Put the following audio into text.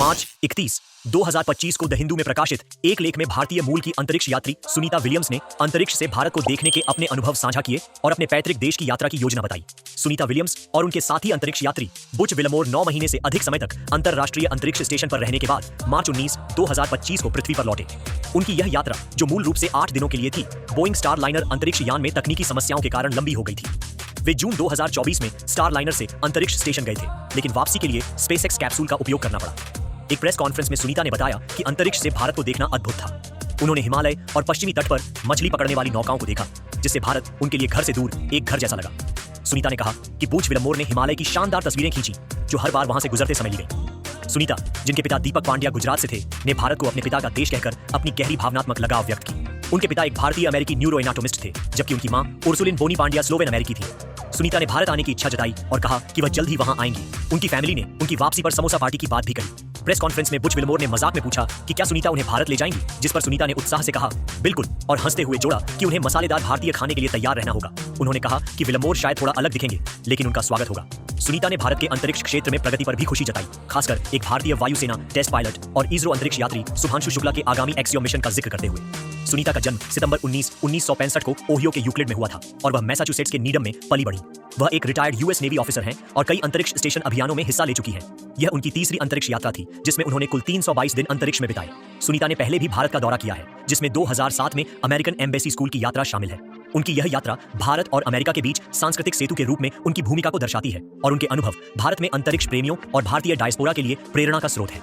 मार्च 31, 2025 को द हिंदू में प्रकाशित एक लेख में भारतीय मूल की अंतरिक्ष यात्री सुनीता विलियम्स ने अंतरिक्ष से भारत को देखने के अपने अनुभव साझा किए और अपने पैतृक देश की यात्रा की योजना बताई। सुनीता विलियम्स और उनके साथी अंतरिक्ष यात्री बुच विलमोर 9 महीने से अधिक समय तक अंतरराष्ट्रीय अंतरिक्ष स्टेशन पर रहने के बाद मार्च 19, 2025 को पृथ्वी पर लौटे। उनकी यह यात्रा, जो मूल रूप से 8 दिनों के लिए थी, बोइंग स्टारलाइनर अंतरिक्ष यान में तकनीकी समस्याओं के कारण लंबी हो गई थी। वे जून 2024 में स्टारलाइनर से अंतरिक्ष स्टेशन गए थे, लेकिन वापसी के लिए स्पेसएक्स कैप्सूल का उपयोग करना पड़ा। एक प्रेस कॉन्फ्रेंस में सुनीता ने बताया कि अंतरिक्ष से भारत को देखना अद्भुत था। उन्होंने हिमालय और पश्चिमी तट पर मछली पकड़ने वाली नौकाओं को देखा, जिससे भारत उनके लिए घर से दूर एक घर जैसा लगा। सुनीता ने कहा कि बूच विलमोर ने हिमालय की शानदार तस्वीरें खींची, जो हर बार वहां से गुजरते समय ली गई। सुनीता, जिनके पिता दीपक पांड्या गुजरात से थे, ने भारत को अपने पिता का देश कहकर अपनी गहरी भावनात्मक लगाव व्यक्त की। उनके पिता एक भारतीय अमेरिकी न्यूरो एनाटोमिस्ट थे, जबकि उनकी मां उर्सुलिन बोनी पांड्या स्लोवेन अमेरिकी थी। सुनीता ने भारत आने की इच्छा जताई और कहा कि वह जल्द ही वहां आएंगी। उनकी फैमिली ने उनकी वापसी पर समोसा पार्टी की बात भी कही। प्रेस कॉन्फ्रेंस में बुच विलमोर ने मजाक में पूछा कि क्या सुनीता उन्हें भारत ले जाएंगी, जिस पर सुनीता ने उत्साह से कहा बिल्कुल, और हंसते हुए जोड़ा कि उन्हें मसालेदार भारतीय खाने के लिए तैयार रहना होगा। उन्होंने कहा कि विलमोर शायद थोड़ा अलग दिखेंगे, लेकिन उनका स्वागत होगा। सुनीता ने भारत के अंतरिक्ष क्षेत्र में प्रगति पर भी खुशी जताई, खासकर एक भारतीय वायुसेना टेस्ट पायलट और इसरो अंतरिक्ष यात्री शुभांशु शुक्ला के आगामी एक्सियोम मिशन का जिक्र करते हुए। सुनीता का जन्म सितंबर 19, 1965 को ओहियो के यूक्लिड में हुआ था और वह मैसाचुसेट्स के नीडम में पली बढ़ी। वह एक रिटायर्ड यूएस नेवी ऑफिसर हैं और कई अंतरिक्ष स्टेशन अभियानों में हिस्सा ले चुकी हैं। यह उनकी तीसरी अंतरिक्ष यात्रा थी, जिसमें उन्होंने कुल 322 दिन अंतरिक्ष में बिताए। सुनीता ने पहले भी भारत का दौरा किया है, जिसमें 2007 में अमेरिकन एम्बेसी स्कूल की यात्रा शामिल है। उनकी यह यात्रा भारत और अमेरिका के बीच सांस्कृतिक सेतु के रूप में उनकी भूमिका को दर्शाती है और उनके अनुभव भारत में अंतरिक्ष प्रेमियों और भारतीय डायस्पोरा के लिए प्रेरणा का स्रोत है।